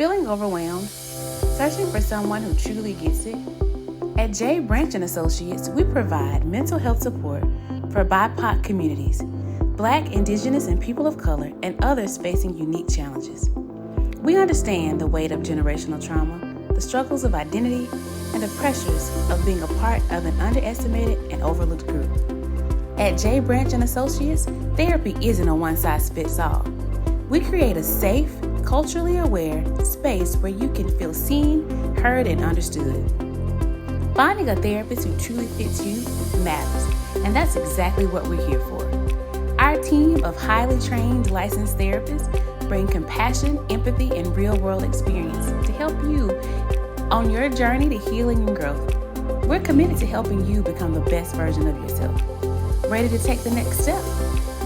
Feeling overwhelmed? Searching for someone who truly gets it? At J. Branch and Associates, we provide mental health support for BIPOC communities, Black, Indigenous, and people of color, and others facing unique challenges. We understand the weight of generational trauma, the struggles of identity, and the pressures of being a part of an underestimated and overlooked group. At J. Branch and Associates, therapy isn't a one-size-fits-all. We create a safe, culturally aware space where you can feel seen, heard, and understood. Finding a therapist who truly fits you matters, and that's exactly what we're here for. Our team of highly trained licensed therapists bring compassion, empathy, and real-world experience to help you on your journey to healing and growth. We're committed to helping you become the best version of yourself. Ready to take the next step?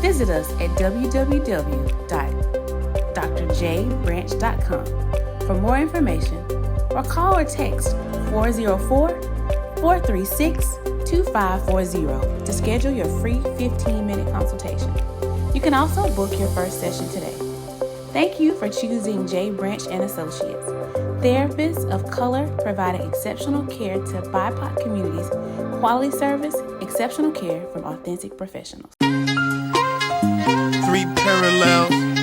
Visit us at www.drjbranch.com for more information, or call or text 404-436-2540 to schedule your free 15-minute consultation. You can also book your first session today. Thank you for choosing J. Branch and Associates, therapists of color providing exceptional care to BIPOC communities, quality service, exceptional care from authentic professionals. Three parallels. Yeah.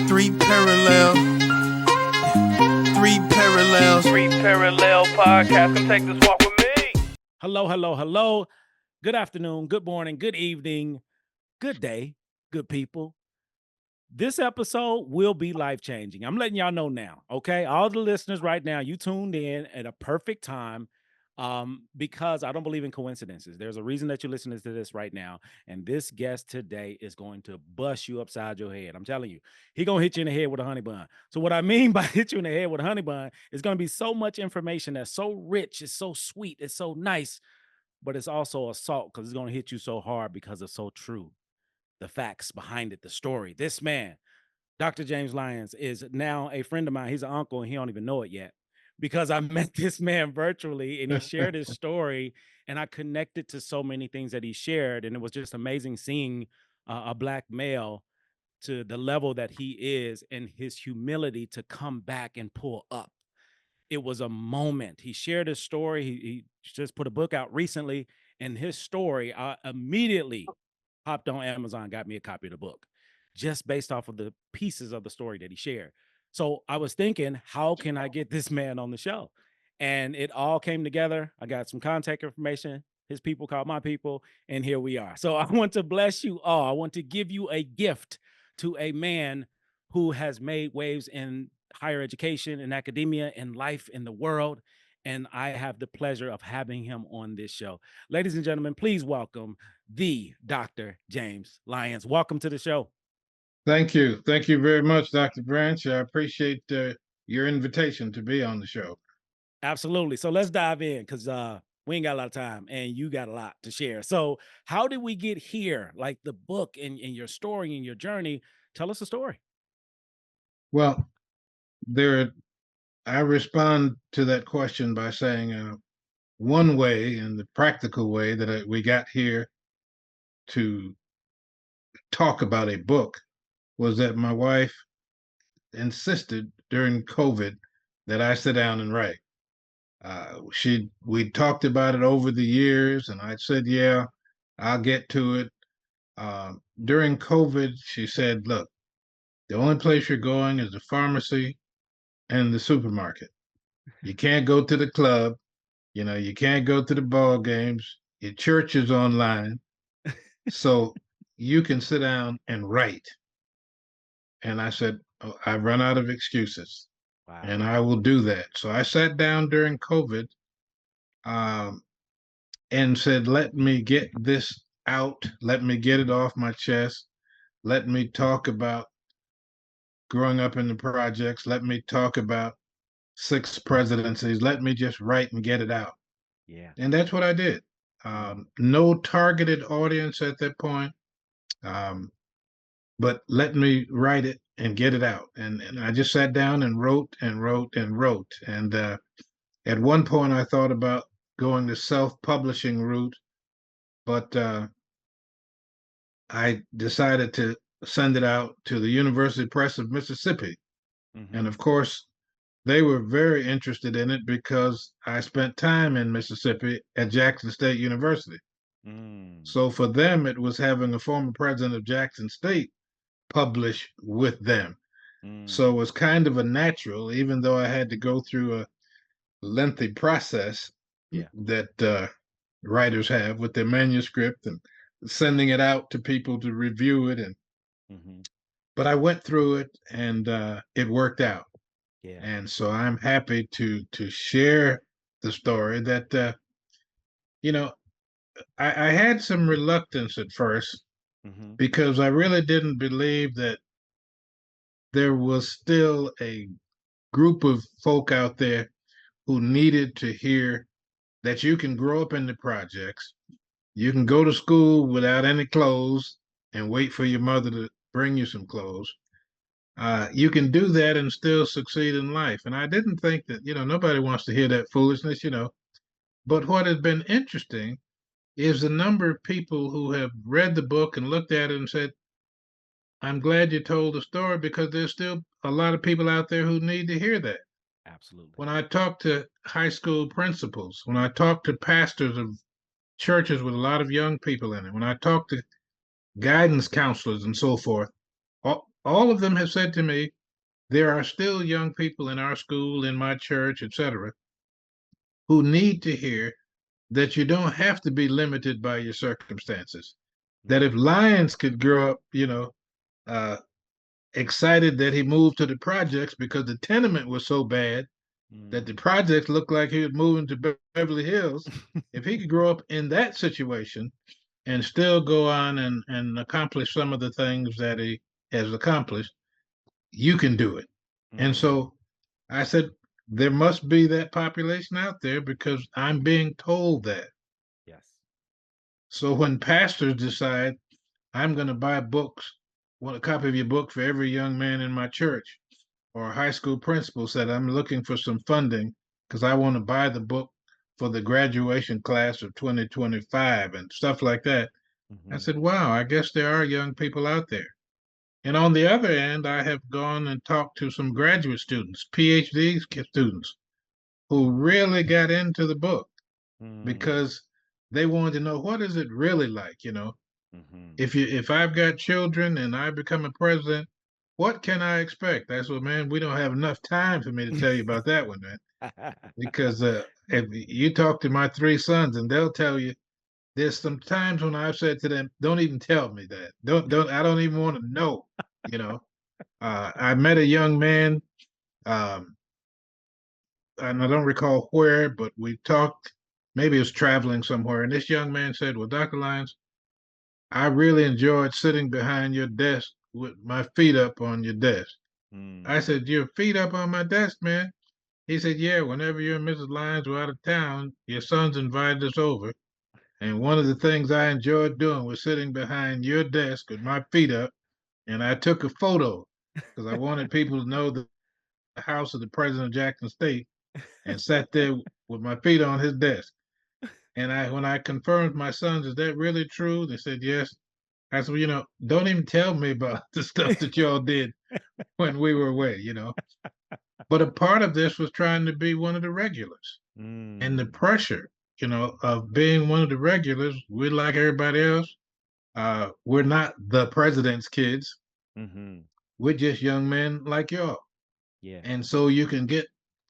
Three parallels. Yeah. Three parallels. Three Parallel Podcast. Come take this walk with me. Hello. Good afternoon, good morning, good evening, good day, good people. This episode will be life-changing. I'm letting y'all know now, okay? All the listeners right now, you tuned in at a perfect time because I don't believe in coincidences. There's a reason that you're listening to this right now, and this guest today is going to bust you upside your head. I'm telling you, he going to hit you in the head with a honey bun. So what I mean by hit you in the head with a honey bun is going to be so much information that's so rich, it's so sweet, it's so nice, but it's also assault because it's going to hit you so hard because it's so true. The facts behind it, the story. This man, Dr. James Lyons, is now a friend of mine. He's an uncle, and he don't even know it yet because I met this man virtually, and he shared his story, and I connected to so many things that he shared, and it was just amazing seeing a Black male to the level that he is and his humility to come back and pull up. It was a moment. He shared his story. He just put a book out recently, and his story, I immediately hopped on Amazon, got me a copy of the book, just based off of the pieces of the story that he shared. So I was thinking, how can I get this man on the show? And it all came together. I got some contact information. His people called my people, and here we are. So I want to bless you all. I want to give you a gift to a man who has made waves in higher education, in academia, in life, in the world. And I have the pleasure of having him on this show. Ladies and gentlemen, please welcome the Dr. James Lyons. Welcome to the show. Thank you. Thank you very much, Dr. Branch. I appreciate your invitation to be on the show. Absolutely. So let's dive in because we ain't got a lot of time and you got a lot to share. So how did we get here? Like the book and your story and your journey. Tell us the story. Well, I respond to that question by saying one way, and the practical way that we got here to talk about a book was that my wife insisted during COVID that I sit down and write. We talked about it over the years, and I said, yeah, I'll get to it. During COVID, she said, look, the only place you're going is the pharmacy and the supermarket. You can't go to the club. You can't go to the ball games. Your church is online. So you can sit down and write. And I said, oh, I've run out of excuses. Wow. And I will do that. So I sat down during COVID and said, let me get this out. Let me get it off my chest. Let me talk about growing up in the projects. Let me talk about 6 presidencies. Let me just write and get it out. Yeah. And that's what I did. No targeted audience at that point. But let me write it and get it out. And I just sat down and wrote and wrote and wrote. And at one point, I thought about going the self-publishing route, but I decided to send it out to the University Press of Mississippi. And of course, they were very interested in it because I spent time in Mississippi at Jackson State University. Mm, So for them, it was having a former president of Jackson State publish with them. So it mm, was kind of a natural, even though I had to go through a lengthy process yeah. that writers have with their manuscript and sending it out to people to review it. And Hmm. but I went through it and it worked out. Yeah. And so I'm happy to share the story that you know I had some reluctance at first Hmm. because I really didn't believe that there was still a group of folk out there who needed to hear that you can grow up in the projects, you can go to school without any clothes and wait for your mother to bring you some clothes. You can do that and still succeed in life. And I didn't think that, nobody wants to hear that foolishness. But what has been interesting is the number of people who have read the book and looked at it and said, I'm glad you told the story because there's still a lot of people out there who need to hear that. Absolutely. When I talk to high school principals, when I talk to pastors of churches with a lot of young people in it, when I talk to guidance counselors and so forth, all of them have said to me, there are still young people in our school, in my church, etc., who need to hear that you don't have to be limited by your circumstances. That if Mm, Lyons could grow up, uh, excited that he moved to the projects because the tenement was so bad that the mm. projects looked like he was moving to Beverly Hills, if he could grow up in that situation and still go on and accomplish some of the things that he has accomplished, you can do it. And Mm, so I said, there must be that population out there because I'm being told that. yes. So when pastors decide, I'm going to buy books, want a copy of your book for every young man in my church, or a high school principal said, I'm looking for some funding because I want to buy the book for the graduation class of 2025 and stuff like that. I Hmm. said, wow, I guess there are young people out there. And on the other end, I have gone and talked to some graduate students, PhD students, who really got into the book Mm, because they wanted to know what is it really like, hmm. if I've got children and I become a president, what can I expect? I said, man, we don't have enough time for me to tell you about that one, man. Because if you talk to my three sons and they'll tell you there's some times when I've said to them, don't even tell me that. Don't I don't even want to know, you know. I met a young man, um, and I don't recall where, but we talked. Maybe he was traveling somewhere, and this young man said, "Well, Dr. Lyons, I really enjoyed sitting behind your desk with my feet up on your desk." I Mm. said, "Your feet up on my desk, man?" He said, "Yeah, whenever you and Mrs. Lyons were out of town, your sons invited us over. And one of the things I enjoyed doing was sitting behind your desk with my feet up. And I took a photo because I wanted people to know the house of the president of Jackson State and sat there with my feet on his desk. And when I confirmed with my sons, is that really true? They said, yes. I said, well, don't even tell me about the stuff that y'all did when we were away. But a part of this was trying to be one of the regulars. And the Mm. pressure, of being one of the regulars, we're like everybody else. We're not the president's kids. Hmm. We're just young men like y'all. Yeah. And so you can get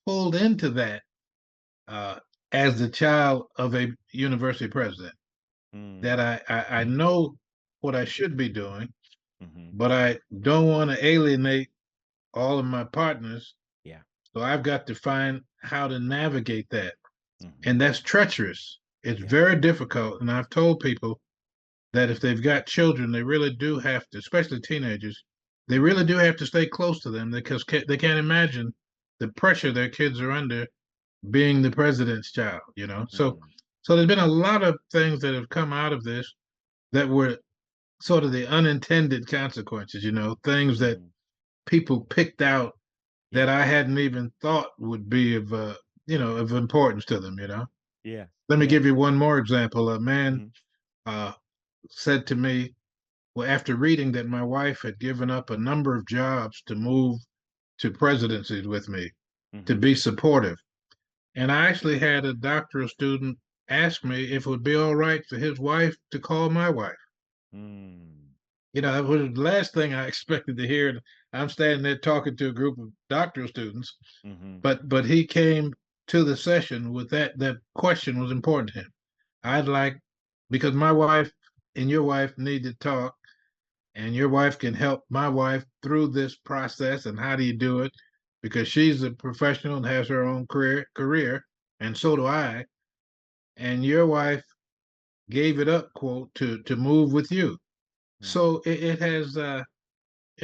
pulled into that uh, as the child of a university president. That Mm. I know what I should be doing, Hmm. but I don't want to alienate all of my partners. Yeah. So I've got to find how to navigate that. Hmm. And that's treacherous. It's Yeah. very difficult. And I've told people that if they've got children, they really do have to, especially teenagers, they really do have to stay close to them because they can't imagine the pressure their kids are under being the president's child. So, Mm. so there's been a lot of things that have come out of this that were sort of the unintended consequences, things that Mm. people picked out that Yeah. I hadn't even thought would be of importance to them. Yeah. Let me Yeah. give you one more example. A man Hmm. uh, said to me, well, after reading that my wife had given up a number of jobs to move to presidencies with me to Mhm. be supportive. And I actually had a doctoral student ask me if it would be all right for his wife to call my wife. Mm. That was the last thing I expected to hear. I'm standing there talking to a group of doctoral students, Mhm. but he came to the session with that question was important to him. I'd like because my wife and your wife need to talk, and your wife can help my wife through this process. And how do you do it? Because she's a professional and has her own career, and so do I. And your wife gave it up, quote, to move with you. Mhm. So it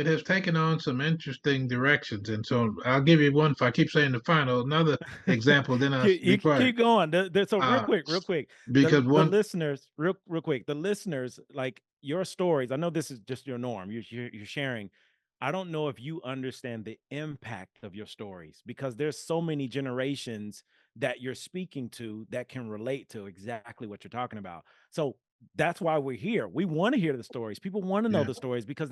has taken on some interesting directions. And so I'll give you one. If I keep saying the final, another example, then I'll You be can quiet. keep going. So Uh, real quick, because the one, listeners, real quick, the listeners, like your stories. I know this is just your norm. You're sharing. I don't know if you understand the impact of your stories because there's so many generations that you're speaking to that can relate to exactly what you're talking about. So that's why we're here. We want to hear the stories. People want to know yeah, the stories because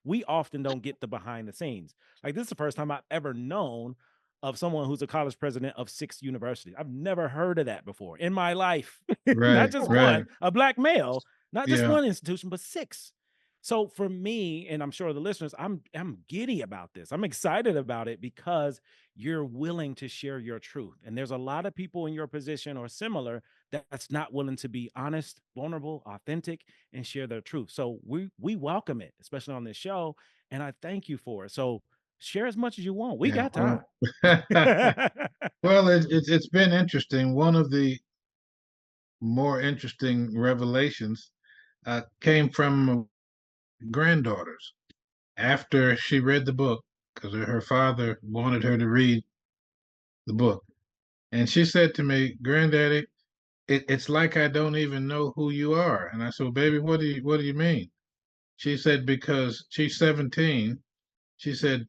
we often don't get the behind the scenes. Like this is the first time I've ever known of someone who's a college president of 6 universities. I've never heard of that before in my life. Not right, just right, one, a black male, not just yeah, one institution, but 6. So for me, and I'm sure the listeners, I'm giddy about this. I'm excited about it because you're willing to share your truth. And there's a lot of people in your position or similar that's not willing to be honest, vulnerable, authentic, and share their truth. So we welcome it, especially on this show. And I thank you for it. So share as much as you want. We yeah. got time. Well, it's been interesting. One of the more interesting revelations came from granddaughters after she read the book because her father wanted her to read the book. And she said to me, "Granddaddy, it's like I don't even know who you are." And I said, well, "Baby, what do you mean?" She said, "Because she's 17." She said,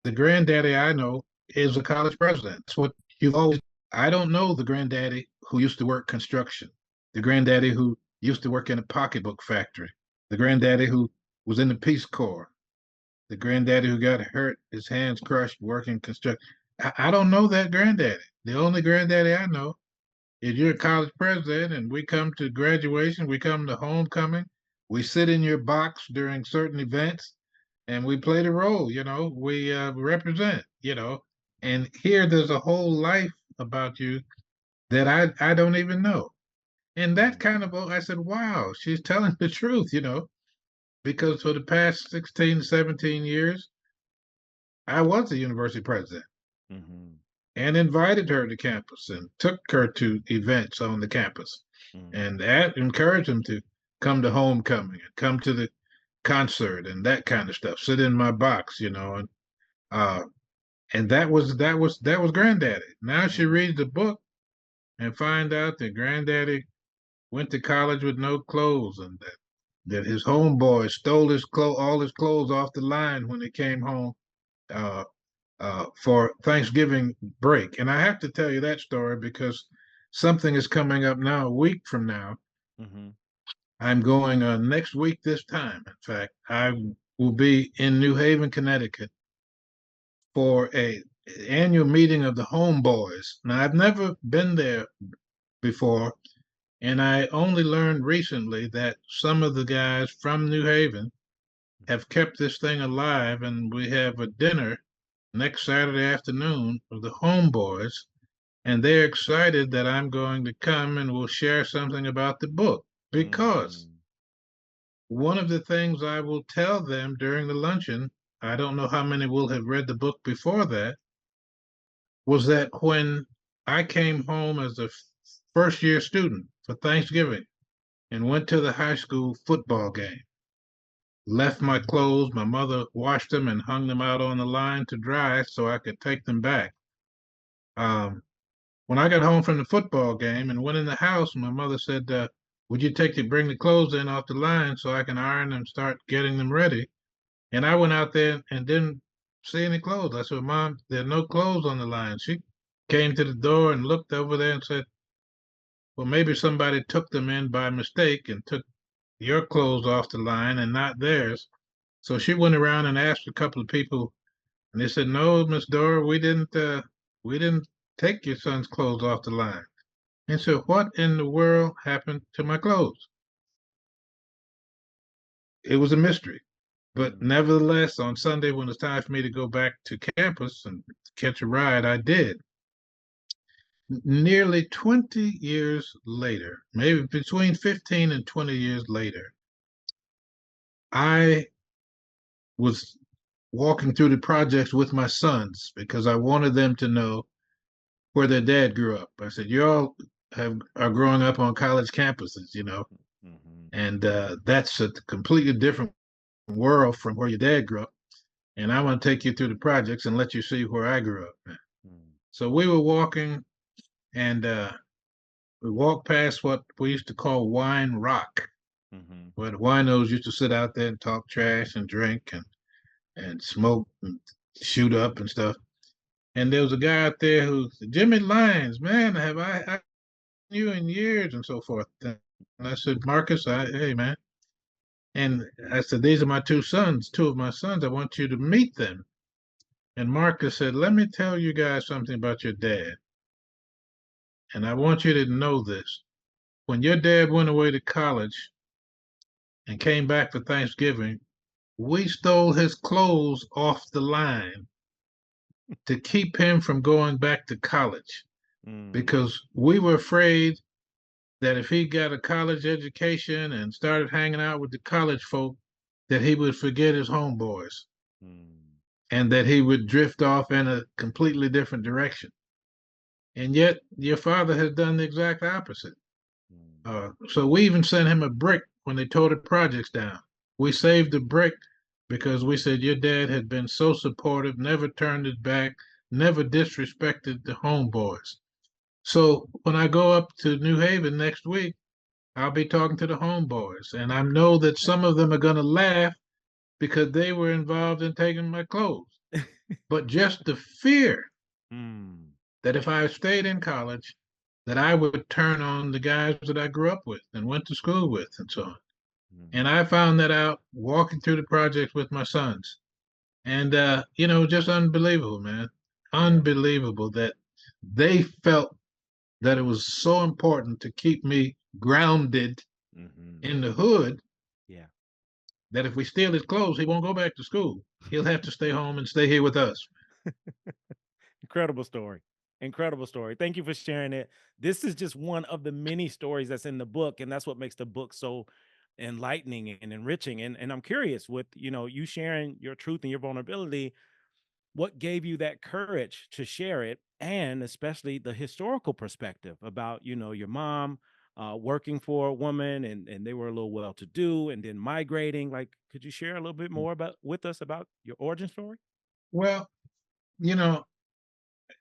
the granddaddy I know is a college president. That's what you've always. I don't know the granddaddy who used to work construction, the granddaddy who used to work in a pocketbook factory, the granddaddy who was in the Peace Corps, the granddaddy who got hurt, his hands crushed working construction. I don't know that granddaddy. The only granddaddy I know is you're a college president, and we come to graduation, we come to homecoming, we sit in your box during certain events, and we play the role. We represent. And here there's a whole life about you that I don't even know. And that kind of, I said, wow, she's telling the truth. Because for the past 16, 17 years, I was the university president Mhm, and invited her to campus and took her to events on the campus mhm, and encouraged them to come to homecoming and come to the concert and that kind of stuff. Sit in my box, uh, and that was Granddaddy. Now she mhm, reads the book and find out that Granddaddy went to college with no clothes and that his homeboy stole all his clothes off the line when he came home uh, for Thanksgiving break. And I have to tell you that story because something is coming up now, a week from now. mhm, I'm going next week this time. In fact, I will be in New Haven, Connecticut for a annual meeting of the homeboys. Now, I've never been there before, and I only learned recently that some of the guys from New Haven have kept this thing alive, and we have a dinner next Saturday afternoon of the homeboys, and they're excited that I'm going to come and we'll share something about the book because mhm, one of the things I will tell them during the luncheon, I don't know how many will have read the book before that, was that when I came home as a first year student for Thanksgiving and went to the high school football game, left my clothes, my mother washed them and hung them out on the line to dry so I could take them back. Um, when I got home from the football game and went in the house, my mother said, "Would you bring the clothes in off the line so I can iron them, start getting them ready?" And I went out there and didn't see any clothes. I said, "Mom, there are no clothes on the line." She came to the door and looked over there and said, "Well, maybe somebody took them in by mistake and took your clothes off the line and not theirs. So she went around and asked a couple of people, and they said, "No, Miss Dora, we didn't take your son's clothes off the line." And so, what in the world happened to my clothes? It was a mystery. But Mm, nevertheless, on Sunday, when it's time for me to go back to campus and catch a ride, I did. Nearly 20 years later, maybe between 15 and 20 years later, I was walking through the projects with my sons because I wanted them to know where their dad grew up. I said, "You all are growing up on college campuses, mhm, and that's a completely different world from where your dad grew up. And I want to take you through the projects and let you see where I grew up." mm, So we were walking, and we walked past what we used to call Wine Rock, mhm, where the winos used to sit out there and talk trash and drink and smoke and shoot up and stuff. And there was a guy out there who said, "Jimmy Lyons, man, have I you in years," and so forth. And I said, "Marcus, hey man." And I said, "These are my two sons, two of my sons. I want you to meet them." And Marcus said, "Let me tell you guys something about your dad. And I want you to know this. When your dad went away to college and came back for Thanksgiving, we stole his clothes off the line to keep him from going back to college mm, because we were afraid that if he got a college education and started hanging out with the college folk, that he would forget his homeboys mm, and that he would drift off in a completely different direction. And yet, your father has done the exact opposite. mm, So we even sent him a brick when they tore the projects down. We saved the brick because we said your dad had been so supportive, never turned his back, never disrespected the homeboys. So when I go up to New Haven next week, I'll be talking to the homeboys, and I know that some of them are going to laugh because they were involved in taking my clothes. But just the fear mm, that if I stayed in college, that I would turn on the guys that I grew up with and went to school with and so on. And mm, I found that out walking through the projects with my sons. And, just unbelievable, man. yeah, Unbelievable that they felt that it was so important to keep me grounded mhm, in the hood yeah. that if we steal his clothes, he won't go back to school. He'll have to stay home and stay here with us. Incredible story. Incredible story. Thank you for sharing it. This is just one of the many stories that's in the book, and that's what makes the book so enlightening and enriching. And I'm curious, with you sharing your truth and your vulnerability, what gave you that courage to share it, and especially the historical perspective about your mom working for a woman, and they were a little well to do, and then migrating. Like, could you share a little bit more about with us about your origin story? Well, you know,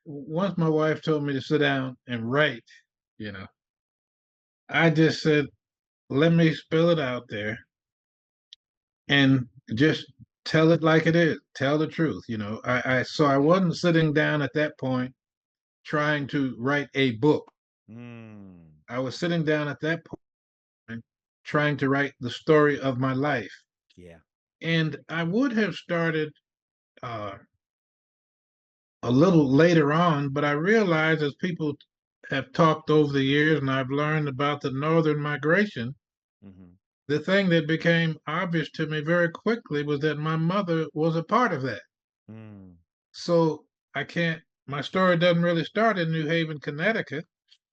once my wife told me to sit down and write, you know, I just said, let me spill it out there and just tell it like it is. Tell the truth. So I wasn't sitting down at that point trying to write a book. Mm, I was sitting down at that point trying to write the story of my life. yeah. And I would have started uh, a little later on, but I realized as people have talked over the years and I've learned about the northern migration, Hmm. the thing that became obvious to me very quickly was that my mother was a part of that. Mm, So my story doesn't really start in New Haven, Connecticut,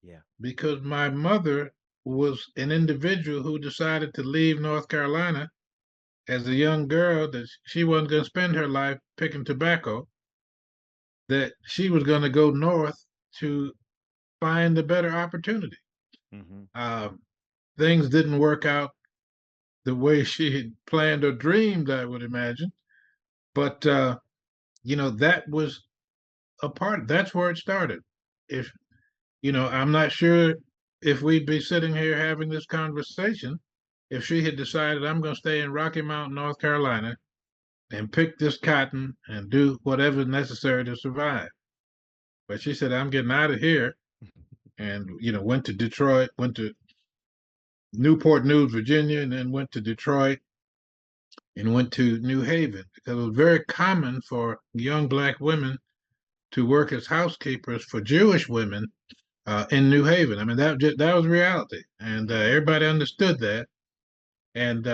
yeah. because my mother was an individual who decided to leave North Carolina as a young girl, that she wasn't going to spend her life picking tobacco, that she was going to go north to find a better opportunity. Hmm. Um, Things didn't work out the way she had planned or dreamed, I would imagine. But that was a part. That's where it started. If I'm not sure if we'd be sitting here having this conversation if she had decided I'm going to stay in Rocky Mountain, North Carolina, and pick this cotton and do whatever necessary to survive. But she said, "I'm getting out of here," and went to Detroit, went to Newport News, Virginia, and then went to Detroit and went to New Haven because it was very common for young black women to work as housekeepers for Jewish women in New Haven. I mean, that was reality, and everybody understood that. And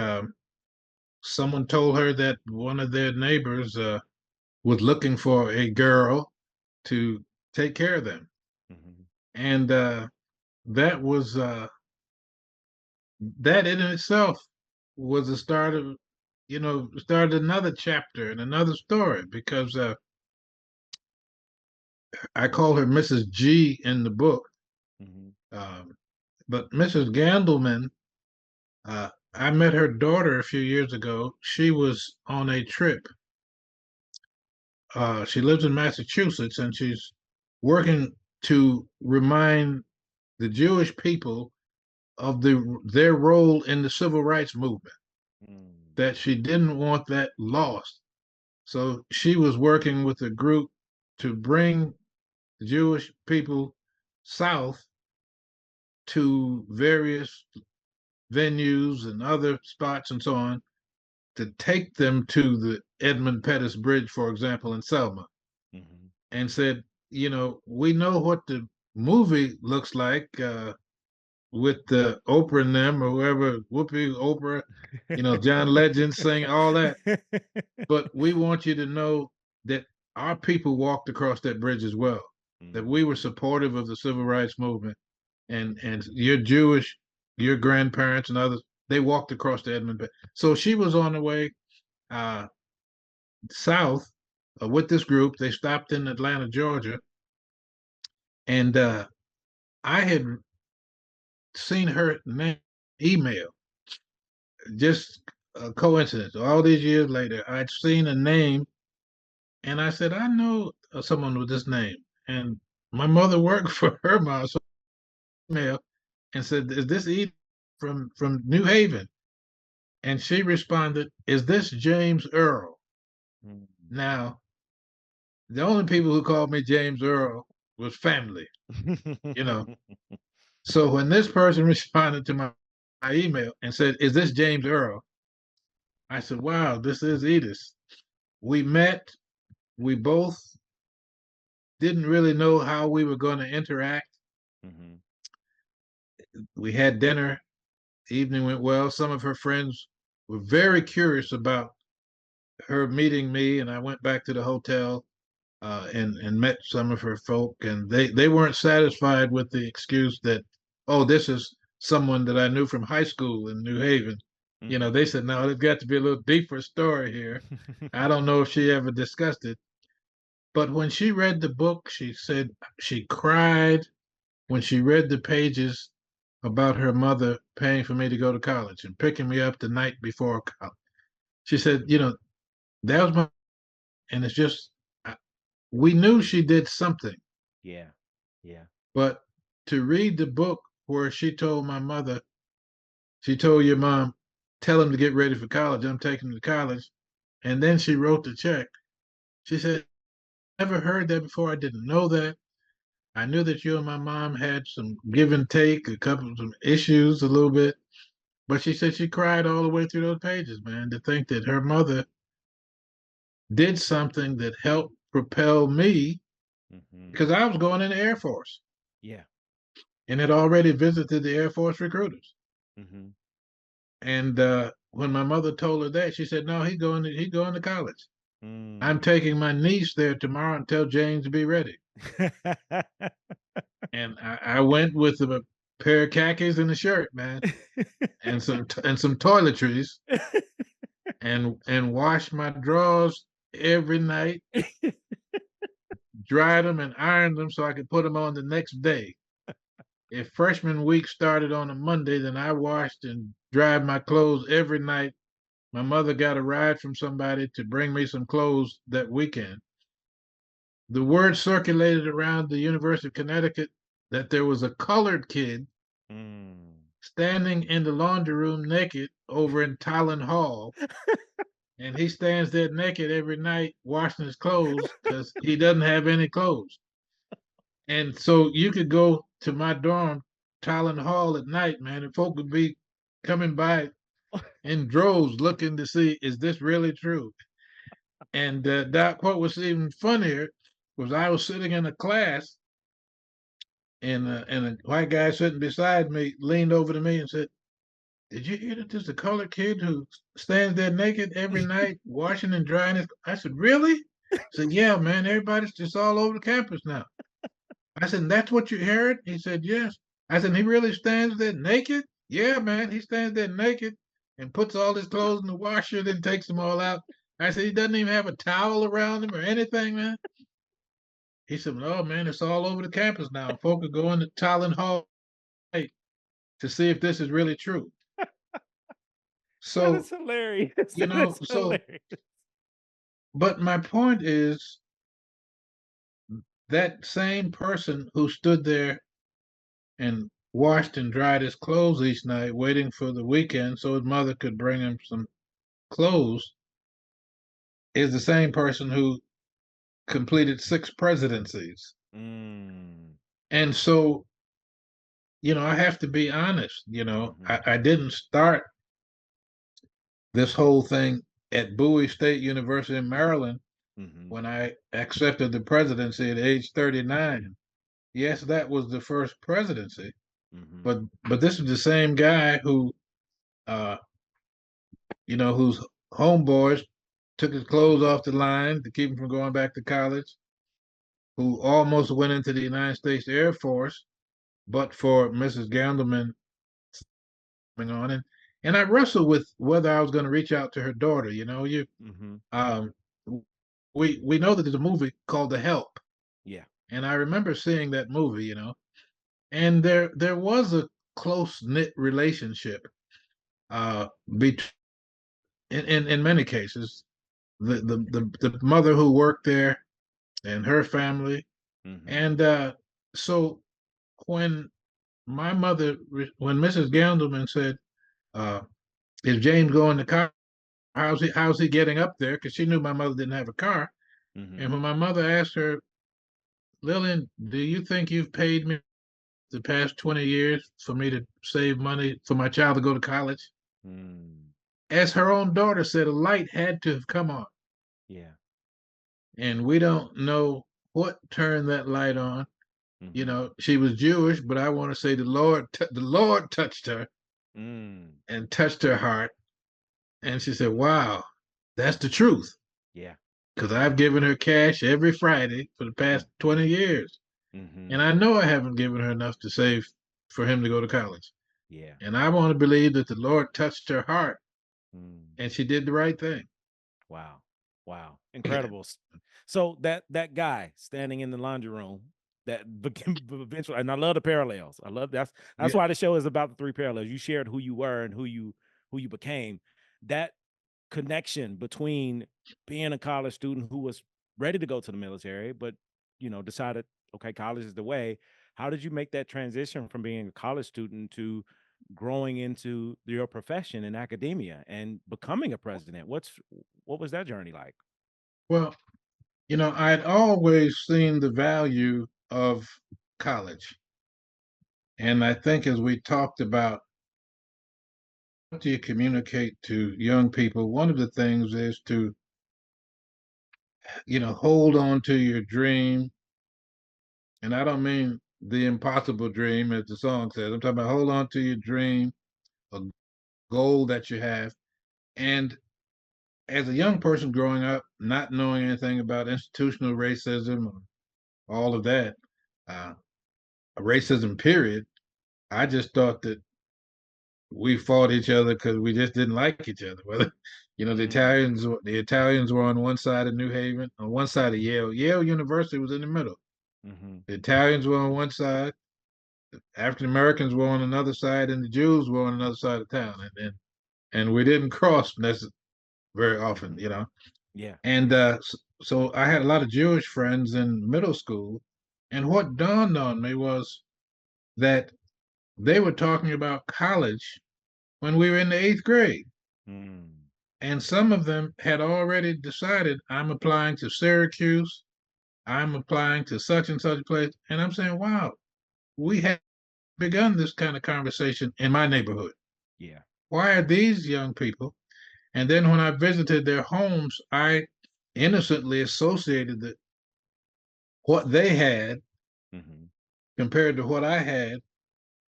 someone told her that one of their neighbors was looking for a girl to take care of them, and that was that in itself was the start of started another chapter and another story because I call her Mrs. G in the book. Um, but Mrs. Gandelman, I met her daughter a few years ago. She was on a trip. She lives in Massachusetts and she's working to remind the Jewish people of their role in the civil rights movement, that she didn't want that lost. So she was working with a group to bring the Jewish people south to various venues and other spots and so on to take them to the Edmund Pettus Bridge, for example, in Selma, and said, we know what the movie looks like with the Oprah and them or whoever, Whoopi, Oprah, John Legend sing all that. But we want you to know that our people walked across that bridge as well, that we were supportive of the civil rights movement, and you're Jewish, your grandparents and others, they walked across the Edmund Bay. So she was on the way uh, south with this group. They stopped in Atlanta, Georgia, and I had seen her name email, just a coincidence. All these years later, I'd seen a name, and I said, I know someone with this name, and my mother worked for her mom. So email and said, "Is this Edith from New Haven?" And she responded, "Is this James Earl?" Now, the only people who called me James Earl was family, you know. So when this person responded to my email and said, "Is this James Earl?" I said, "Wow, this is Edith." We met. We both didn't really know how we were going to interact. We had dinner. The evening went well. Some of her friends were very curious about her meeting me, and I went back to the hotel and met some of her folk, and they weren't satisfied with the excuse that, oh, this is someone that I knew from high school in New Haven. They said, no, there's got to be a little deeper story here. I don't know if she ever discussed it, but when she read the book, she said she cried when she read the pages about her mother paying for me to go to college and picking me up the night before college. She said, that was my, and it's just, we knew she did something. Yeah. Yeah. But to read the book where she told my mother, she told your mom, tell him to get ready for college. I'm taking him to college. And then she wrote the check. She said, never heard that before. I didn't know that. I knew that you and my mom had some give and take, a couple of some issues a little bit. But she said she cried all the way through those pages, man, to think that her mother did something that helped propel me because I was going in the Air Force. Yeah. And had already visited the Air Force recruiters. And when my mother told her that, she said, "No, he's going to college. I'm taking my niece there tomorrow and tell James to be ready." And I went with a pair of khakis and a shirt, man, and some toiletries, and washed my drawers every night, dried them and ironed them so I could put them on the next day. If freshman week started on a Monday, then I washed and dried my clothes every night. My mother got a ride from somebody to bring me some clothes that weekend. The word circulated around the University of Connecticut that there was a colored kid standing in the laundry room naked over in Talon Hall. And he stands there naked every night washing his clothes because he doesn't have any clothes. And so you could go to my dorm, Talon Hall, at night, man, and folk would be coming by in droves looking to see, is this really true? And Doc, what was even funnier was I was sitting in a class, and a white guy sitting beside me leaned over to me and said, "Did you hear that there's a colored kid who stands there naked every night, washing and drying his?" I said, "Really?" I said, "Yeah, man. Everybody's just all over the campus now." I said, "And that's what you heard?" He said, "Yes." I said, "He really stands there naked?" "Yeah, man. He stands there naked and puts all his clothes in the washer, then takes them all out." I said, "He doesn't even have a towel around him or anything, man." He said, "Oh, man, it's all over the campus now. Folk are going to Talon Hall to see if this is really true." That is So, hilarious. you That know, is so, hilarious. but my point is that same person who stood there and washed and dried his clothes each night, waiting for the weekend so his mother could bring him some clothes, is the same person who completed 6 presidencies. Mm, And so, I have to be honest. mhm, I didn't start this whole thing at Bowie State University in Maryland mhm, when I accepted the presidency at age 39. Yes, that was the first presidency, mhm, but this is the same guy who, uh, whose homeboys took his clothes off the line to keep him from going back to college, who almost went into the United States Air Force, but for Mrs. Gandelman coming on. And I wrestled with whether I was going to reach out to her daughter. mhm. Um, we know that there's a movie called The Help, Yeah. and I remember seeing that movie. And there was a close knit relationship between in many cases the mother who worked there and her family. Mhm, And so when when Mrs. Gandelman said, uh, "Is James going to college? How's he getting up there?" Because she knew my mother didn't have a car. And mhm, when my mother asked her, "Lillian, do you think you've paid me the past 20 years for me to save money for my child to go to college?" mm. As her own daughter said, a light had to have come on. Yeah. And we don't know what turned that light on. Mhm, She was Jewish, but I want to say the Lord touched her mm. and touched her heart. And she said, "Wow, that's the truth." Yeah. Because I've given her cash every Friday for the Mm, past 20 years. And mhm. I know I haven't given her enough to save for him to go to college. Yeah. And I want to believe that the Lord touched her heart Mm. and she did the right thing. Wow. Wow. Incredible. So that guy standing in the laundry room that became eventually, and I love the parallels. I love that's Yeah. why the show is about the three parallels. You shared who you were and who you became. That connection between being a college student who was ready to go to the military, but decided, okay, college is the way. How did you make that transition from being a college student to growing into your profession in academia and becoming a president? What was that journey like? Well, I'd always seen the value of college. And I think as we talked about, what do you communicate to young people? One of the things is to, hold on to your dream. And I don't mean the impossible dream, as the song says. I'm talking about hold on to your dream, a goal that you have. And as a young person growing up, not knowing anything about institutional racism or all of that, uh, racism, period, I just thought that we fought each other because we just didn't like each other. Whether Mm, the Italians were on one side of New Haven, on one side of Yale. Yale University was in the middle. hmm. The Italians were on one side, African Americans were on another side, and the Jews were on another side of town. And we didn't cross very often. Hmm. Yeah. And so I had a lot of Jewish friends in middle school, and what dawned on me was that they were talking about college when we were in the 8th grade. Mm, And some of them had already decided, I'm applying to Syracuse, I'm applying to such and such place. And I'm saying, wow, we had begun this kind of conversation in my neighborhood. yeah. why are these young people? And then when I visited their homes, I innocently associated what they had Mhm. compared to what I had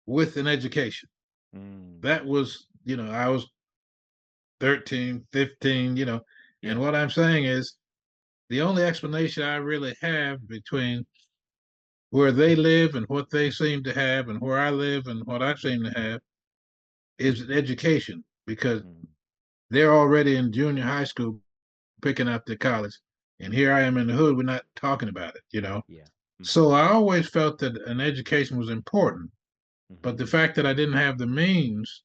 with an education. Mm. That was, I was 13, 15, and Yeah. what I'm saying is the only explanation I really have between where they live and what they seem to have and where I live and what I seem to have is an education because Mm. they're already in junior high school picking up their college. And here I am in the hood, we're not talking about it. Yeah. So Mhm. I always felt that an education was important. But the Mhm. fact that I didn't have the means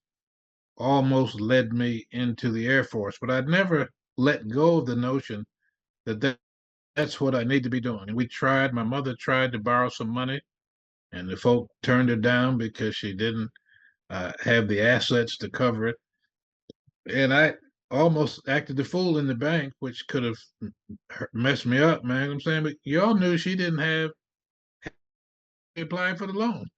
almost led me into the Air Force. But I'd never let go of the notion that's what I need to be doing. And we tried, my mother tried to borrow some money, and the folk turned her down because she didn't have the assets to cover it. And I almost acted the fool in the bank, which could have messed me up, man. I'm saying, but y'all knew she didn't have applied for the loan.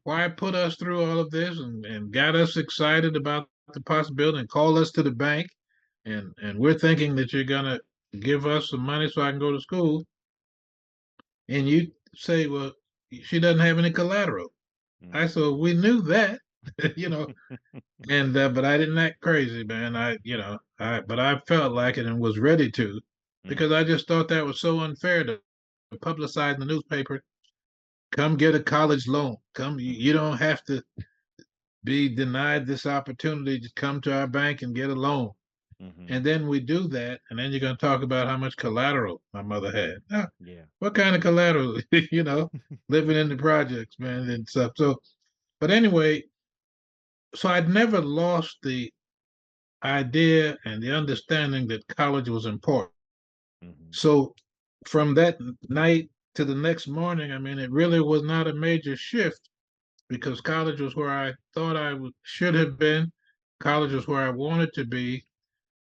Why put us through all of this and got us excited about the possibility and call us to the bank and we're thinking that you're gonna give us some money so I can go to school, and you say, well, she doesn't have any collateral. I Mm. said, well, we knew that, you know, and but I didn't act crazy, man. But I felt like it and was ready to, because Mm. I just thought that was so unfair to publicize in the newspaper. Come get a college loan. Come, you Mhm. don't have to be denied this opportunity to come to our bank and get a loan. Mhm. And then we do that, and then you're going to talk about how much collateral my mother had. Now, Yeah. what kind of collateral? Living in the projects, man, and stuff. So, but anyway, so I'd never lost the idea and the understanding that college was important. Mhm. So, from that night to the next morning, I mean, it really was not a major shift because college was where I thought should have been. College Mhm. was where I wanted to be.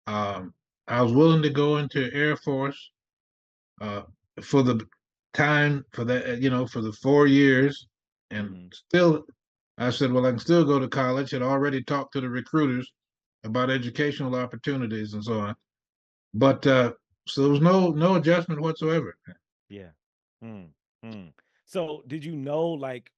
Um, I was willing to go into Air Force uh, for the time for that, for the 4 years, and Mhm. still, I said, well, I can still go to college. Had already talked to the recruiters about educational opportunities and so on, but so there was no adjustment whatsoever. Yeah. Mm. Mm. So, did you know, like,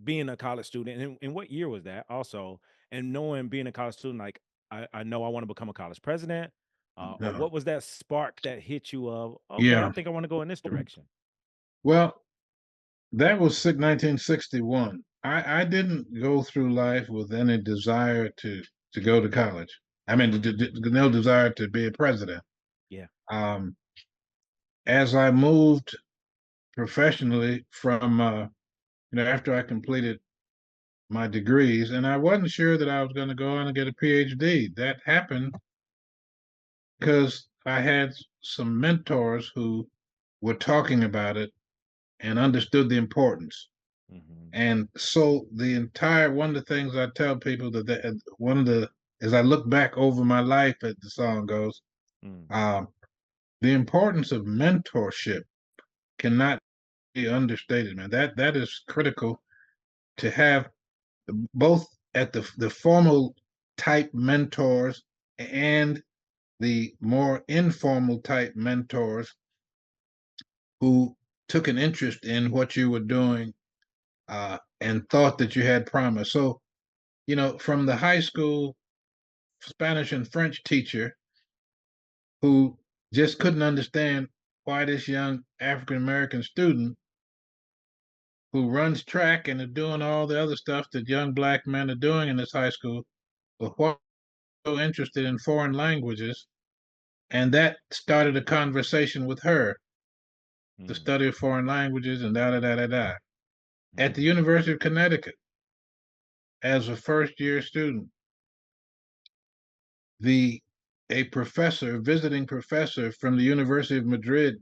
being a college student, and what year was that? Also, and knowing being a college student, like, I know I want to become a college president, or No, what was that spark that hit you of, okay, I yeah, think I want to go in this direction. well, that was 1961. I didn't go through life with any desire to go to college. I mean, Mm. no desire to be a president. Yeah. Um, as I moved professionally from, after I completed my degrees, and I wasn't sure that I was going to go on and get a PhD. That happened because I had some mentors who were talking about it and understood the importance. Mhm. And so one of the things I tell people as I look back over my life, as the song goes, Mm. um, the importance of mentorship cannot be understated, man. That is critical to have both at the formal type mentors and the more informal type mentors who took an interest in what you were doing and thought that you had promise. So, from the high school Spanish and French teacher who just couldn't understand why this young African American student who runs track and is doing all the other stuff that young black men are doing in this high school, but why so interested in foreign languages. And that started a conversation with her, the Mm. study of foreign languages and da da da da da. At the Mhm. University of Connecticut, as a first year student, the a professor, visiting professor from the University of Madrid,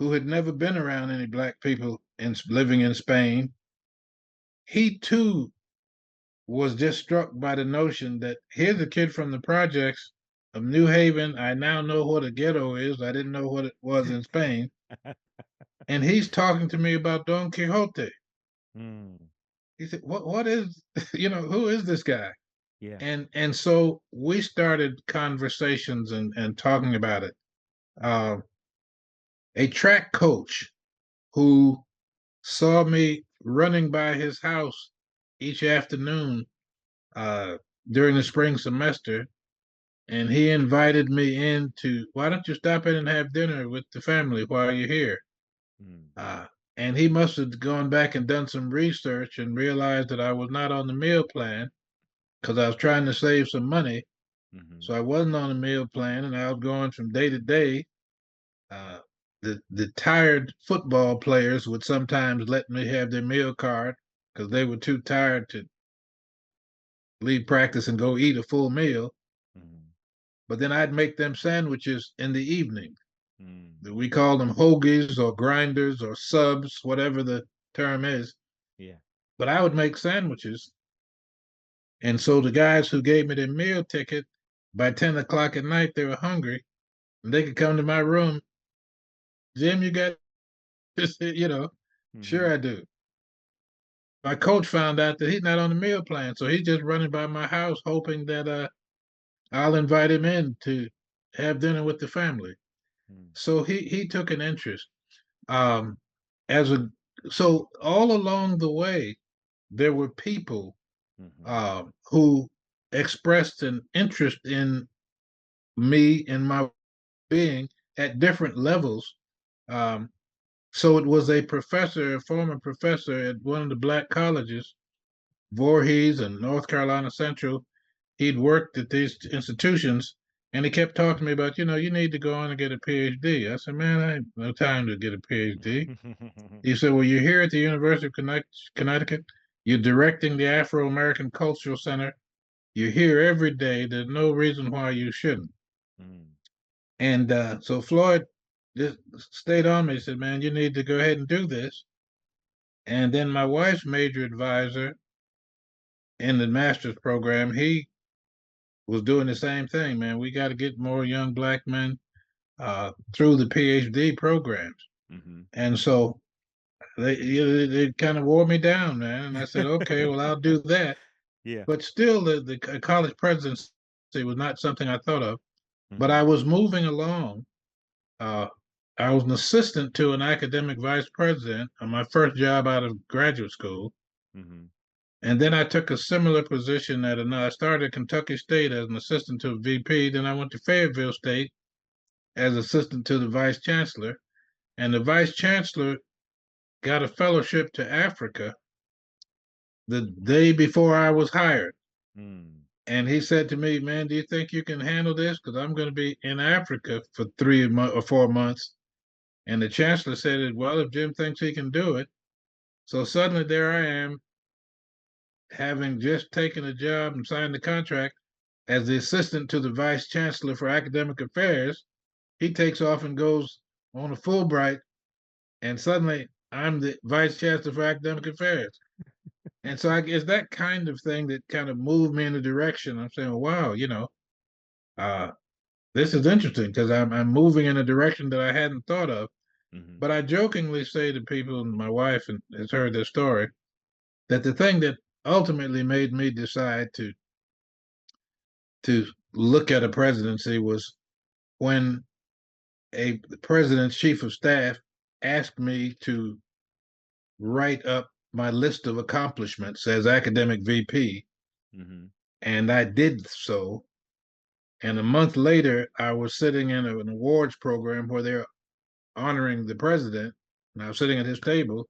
who had never been around any black people living in Spain, he too was just struck by the notion that here's a kid from the projects of New Haven. I now know what a ghetto is. I didn't know what it was in Spain. And he's talking to me about Don Quixote. Mm. He said, what is, who is this guy? Yeah. And so we started conversations and talking about it. Uh, a track coach who saw me running by his house each afternoon uh, during the spring semester, and he invited me in to, why don't you stop in and have dinner with the family while you're here? Mm. Uh, and he must have gone back and done some research and realized that I was not on the meal plan because I was trying to save some money. Mm-hmm. So I wasn't on a meal plan, and I was going from day to day. Uh, the tired football players would sometimes let me have their meal card because they were too tired to leave practice and go eat a full meal. Mm-hmm. But then I'd make them sandwiches in the evening. Mm. We call them hoagies or grinders or subs, whatever the term is. Yeah. But I would make sandwiches. And so the guys who gave me their meal ticket, by 10 o'clock at night, they were hungry and they could come to my room. Jim, you got this, Mm-hmm. sure I do. My coach found out that he's not on the meal plan. So he's just running by my house hoping that I'll invite him in to have dinner with the family. Mm. So he took an interest. Um, as a so all along the way, there were people Mm-hmm. who expressed an interest in me and my being at different levels. Um, so it was a professor, a former professor at one of the black colleges, Voorhees and North Carolina Central. He'd worked at these institutions, and he kept talking to me about, you need to go on and get a PhD. I said, man, I have no time to get a PhD. He said, well, you're here at the University of Connecticut. You're directing the Afro American Cultural Center. You're here every day. There's no reason why you shouldn't. Mm. And so Floyd just stayed on me. He said, man, you need to go ahead and do this. And then my wife's major advisor in the master's program, he was doing the same thing, man. We got to get more young black men through the PhD programs. Mm-hmm. And so they kind of wore me down, man. And I said, okay, well, I'll do that. Yeah. But still, the college presidency was not something I thought of. But Mm-hmm. I was moving along. Uh, I was an assistant to an academic vice president on my first job out of graduate school. Mm-hmm. And then I took a similar position at another. I started at Kentucky State as an assistant to a VP. Then I went to Fayetteville State as assistant to the vice chancellor. And the vice chancellor got a fellowship to Africa the day before I was hired. Mm. And he said to me, man, do you think you can handle this? Because I'm going to be in Africa for 3 or 4 months. And the chancellor said, well, if Jim thinks he can do it. So suddenly there I am, having just taken a job and signed the contract as the assistant to the vice chancellor for academic affairs. He takes off and goes on a Fulbright, and suddenly I'm the vice chancellor for academic affairs. And so it's that kind of thing that kind of moved me in a direction. I'm saying, wow, uh, this is interesting because I'm moving in a direction that I hadn't thought of. Mm-hmm. But I jokingly say to people, and my wife has heard this story, that the thing that ultimately made me decide to look at a presidency was when a the president's chief of staff asked me to write up my list of accomplishments as academic VP, Mm-hmm. and I did so. And a month later, I was sitting in an awards program where they're honoring the president, and I was sitting at his table,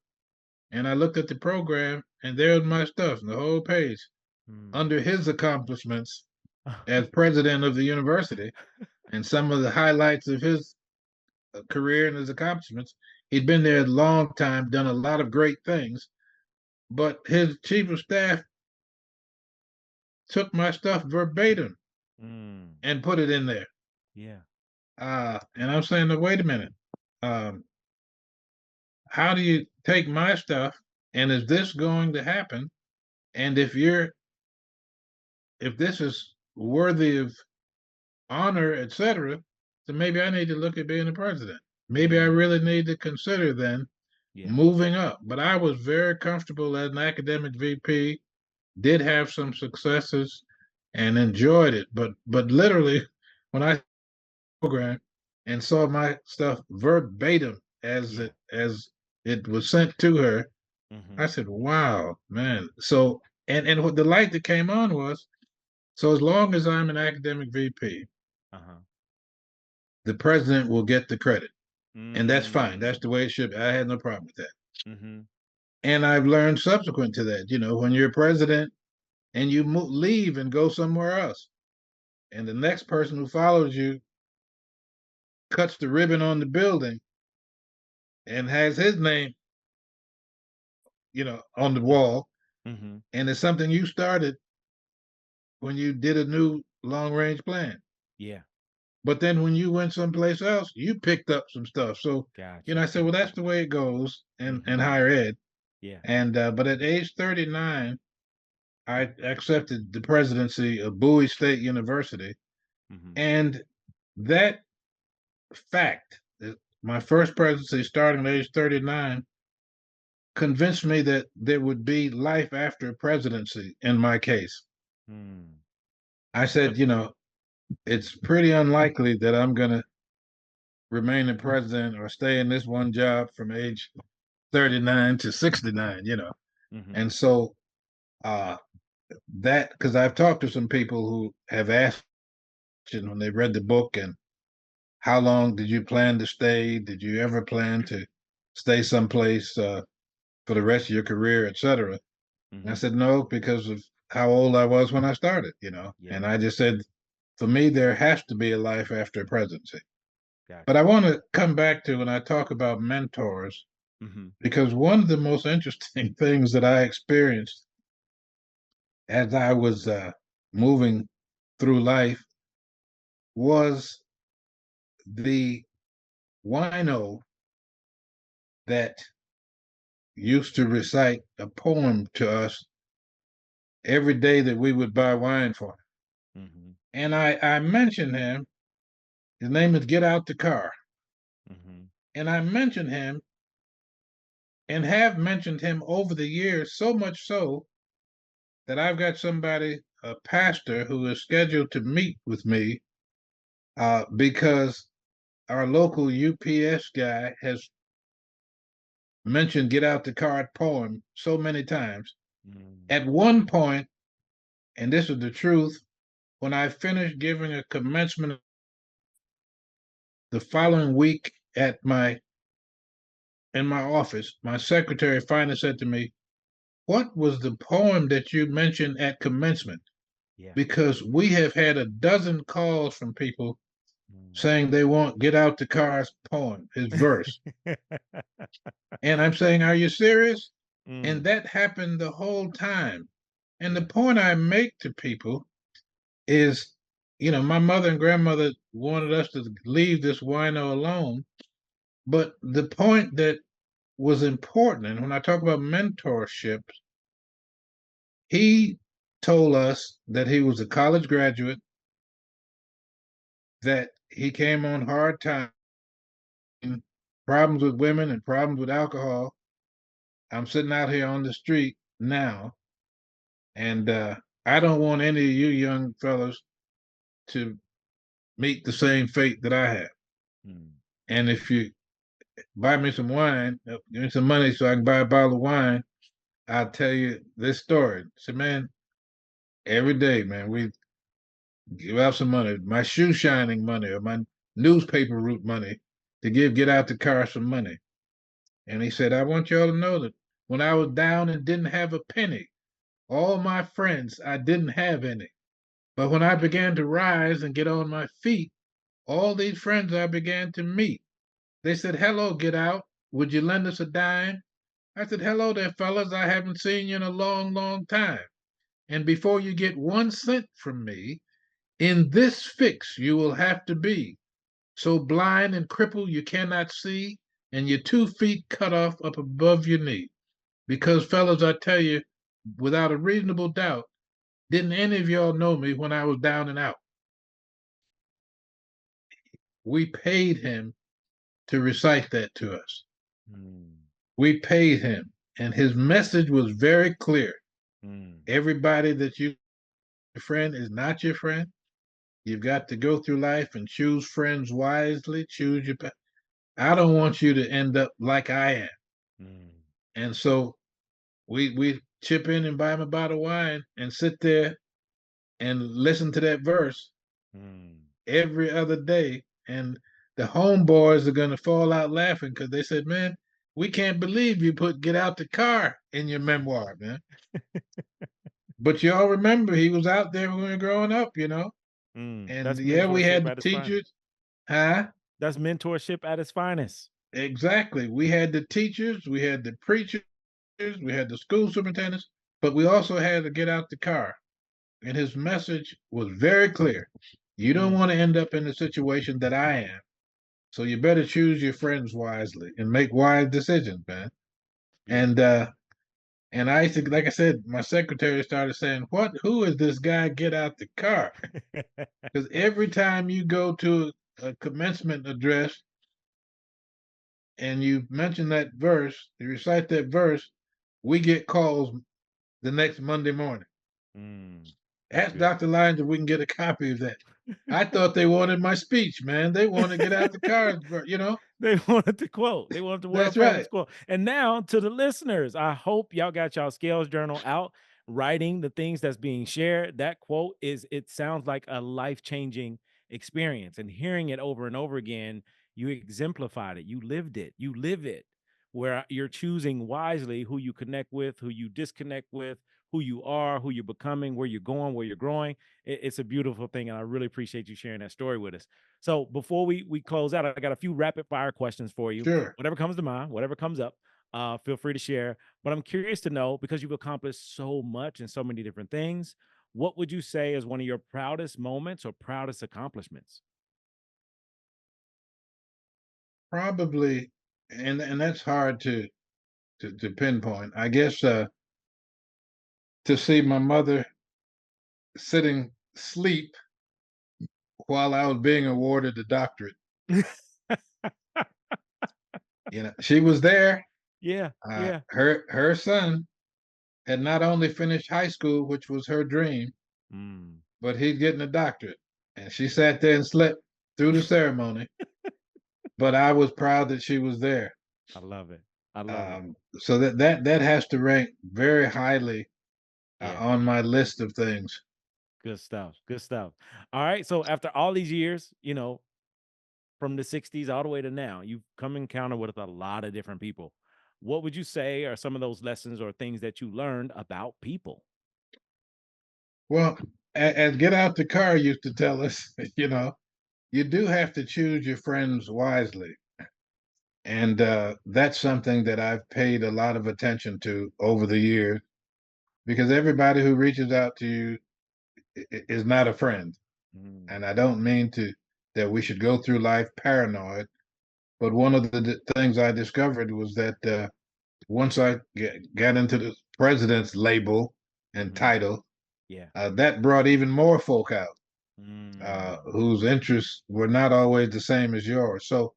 and I looked at the program, and there was my stuff, the whole page, Mm. under his accomplishments as president of the university, and some of the highlights of his career and his accomplishments. He'd been there a long time, done a lot of great things, but his chief of staff took my stuff verbatim Mm. and put it in there. Yeah. And I'm saying, wait a minute. Um, how do you take my stuff? And is this going to happen? And if this is worthy of honor, etc., then maybe I need to look at being a president. Maybe I Mm. really need to consider then Yeah. moving up. But I was very comfortable as an academic VP, did have some successes, and enjoyed it. But literally, when I program and saw my stuff verbatim Yeah. as it was sent to her, I Mm-hmm. said, "Wow, man!" So and what the light that came on was, so as long as I'm an academic VP, Uh-huh. the president will get the credit, and that's fine. That's Mm. the way it should be. I had no problem with that. Mm-hmm. And I've learned subsequent to that, when you're president and you leave and go somewhere else, and the next person who follows you cuts the ribbon on the building and has his name, on the wall, Mm-hmm. and it's something you started when you did a new long range plan. Yeah. But then when you went someplace else, you picked up some stuff. So, Gotcha. I said, well, that's the way it goes in Mm-hmm. higher ed. Yeah. And but at age 39, I accepted the presidency of Bowie State University, Mm-hmm. and that fact, that my first presidency starting at age 39, convinced me that there would be life after presidency in my case. Mm. I So, said, it's pretty unlikely that I'm going to remain the president or stay in this one job from age 39 to 69. mm-hmm. And so uh, that, because I've talked to some people who have asked when they read the book, and how long did you plan to stay? Did you ever plan to stay someplace for the rest of your career, etc.? And I Mm-hmm. said, no, because of how old I was when I started. Yeah. And I just said, for me, there has to be a life after presidency. But Gotcha. I want to come back to when I talk about mentors, Mm-hmm. because one of the most interesting things that I experienced as I was moving through life was the wino that used to recite a poem to us every day that we would buy wine for him. Mm-hmm. And I mentioned him. His name is Get Out the Car. Mm-hmm. And I mentioned him and have mentioned him over the years, so much so that I've got somebody, a pastor, who is scheduled to meet with me because our local UPS guy has mentioned Get Out the Car poem so many times. Mm. At one point, and this is the truth, when I finished giving a commencement the following week in my office, my secretary finally said to me, "What was the poem that you mentioned at commencement?" Yeah. Because we have had a dozen calls from people Mm. saying they want Get Out the Car's poem, his verse. And I'm saying, are you serious? And Mm. that happened the whole time. And the Yeah. point I make to people is, my mother and grandmother wanted us to leave this wino alone. But the point that was important, and when I talk about mentorship, he told us that he was a college graduate, that he came on hard times, problems with women and problems with alcohol. I'm sitting out here on the street now, and I don't want any of you young fellas to meet the same fate that I have. Mm. And if you buy me some wine, give me some money so I can buy a bottle of wine, I'll tell you this story. So, man, every day, man, we give out some money, my shoe shining money or my newspaper route money to get out the car some money. And he said, I want y'all to know that when I was down and didn't have a penny, all my friends, I didn't have any. But when I began to rise and get on my feet, all these friends I began to meet, they said, hello, Get Out. Would you lend us a dime? I said, hello there, fellas. I haven't seen you in a long, long time. And before you get 1 cent from me, in this fix you will have to be. So blind and crippled you cannot see, and your 2 feet cut off up above your knee. Because, fellas, I tell you, without a reasonable doubt, didn't any of y'all know me when I was down and out? We paid him to recite that to us. Mm. We paid him, and his message was very clear. Mm. Everybody that you friend is not your friend. You've got to go through life and choose friends wisely. Choose your. I don't want you to end up like I am. Mm, And so we chip in and buy him a bottle of wine and sit there and listen to that verse mm. every other day. And the homeboys are going to fall out laughing because they said, man, we can't believe you put get out the car in your memoir, man. But y'all remember he was out there when we were growing up, you know? And That's yeah, we mentorship had the at its finest. teachers. Huh? That's mentorship at its finest. Exactly. We had the teachers, we had the preachers, we had the school superintendents, but we also had to get out the car. And his message was very clear. You don't Mm, want to end up in the situation that I am. So you better choose your friends wisely and make wise decisions, man. And beautiful. I used to, like I said, my secretary started saying, "What? Who is this guy? Get out the car!" Because every time you go to a commencement address and you mention that verse, you recite that verse, we get calls the next Monday morning. Mm, that's Ask good. Dr. Lyons if we can get a copy of that. I thought they wanted my speech, man. They want to get out the car, you know? They wanted to quote. They wanted the world That's famous right. quote. And now to the listeners, I hope y'all got y'all scales journal out, writing the things that's being shared. That quote is, it sounds like a life-changing experience. And hearing it over and over again, you exemplified it. You lived it. You live it. Where you're choosing wisely who you connect with, who you disconnect with, who you are, who you're becoming, where you're going, where you're growing. It's a beautiful thing. And I really appreciate you sharing that story with us. So before we close out, I got a few rapid fire questions for you. Sure. Whatever comes to mind, whatever comes up, feel free to share. But I'm curious to know, because you've accomplished so much and so many different things, what would you say is one of your proudest moments or proudest accomplishments? Probably, and that's hard to pinpoint. I guess to see my mother sitting sleep while I was being awarded the doctorate. You know, she was there. Yeah, yeah. Her son had not only finished high school, which was her dream, Mm, but he's getting a doctorate. And she sat there and slept through the ceremony. But I was proud that she was there. I love it. I love it. So that has to rank very highly Yeah. on my list of things. Good stuff. Good stuff. All right. So after all these years, from the 60s all the way to now, you've come encounter with a lot of different people. What would you say are some of those lessons or things that you learned about people? Well, as Get Out the Car used to tell us, you do have to choose your friends wisely. And that's something that I've paid a lot of attention to over the years because everybody who reaches out to you is not a friend. Mm, And I don't mean that we should go through life paranoid, but one of the things I discovered was that once I got into the president's label and mhm. title, Yeah. that brought even more folk out Mm, whose interests were not always the same as yours. So,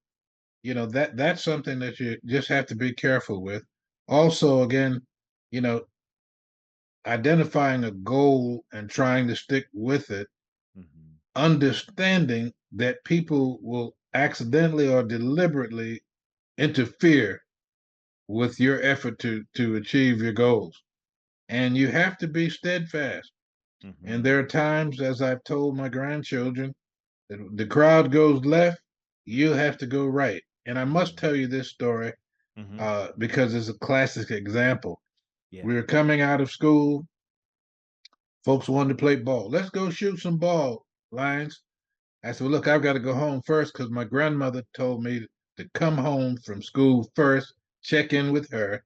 that's something that you just have to be careful with. Also, again, you know, identifying a goal and trying to stick with it, mhm, understanding that people will accidentally or deliberately interfere with your effort to achieve your goals. And you have to be steadfast. And mhm, there are times, as I've told my grandchildren, that the crowd goes left, you have to go right. And I must mhm, tell you this story mhm. because it's a classic example. Yeah. We were coming out of school. Folks wanted to play ball. Let's go shoot some ball, Lions. I said, well, look, I've got to go home first because my grandmother told me to come home from school first, check in with her,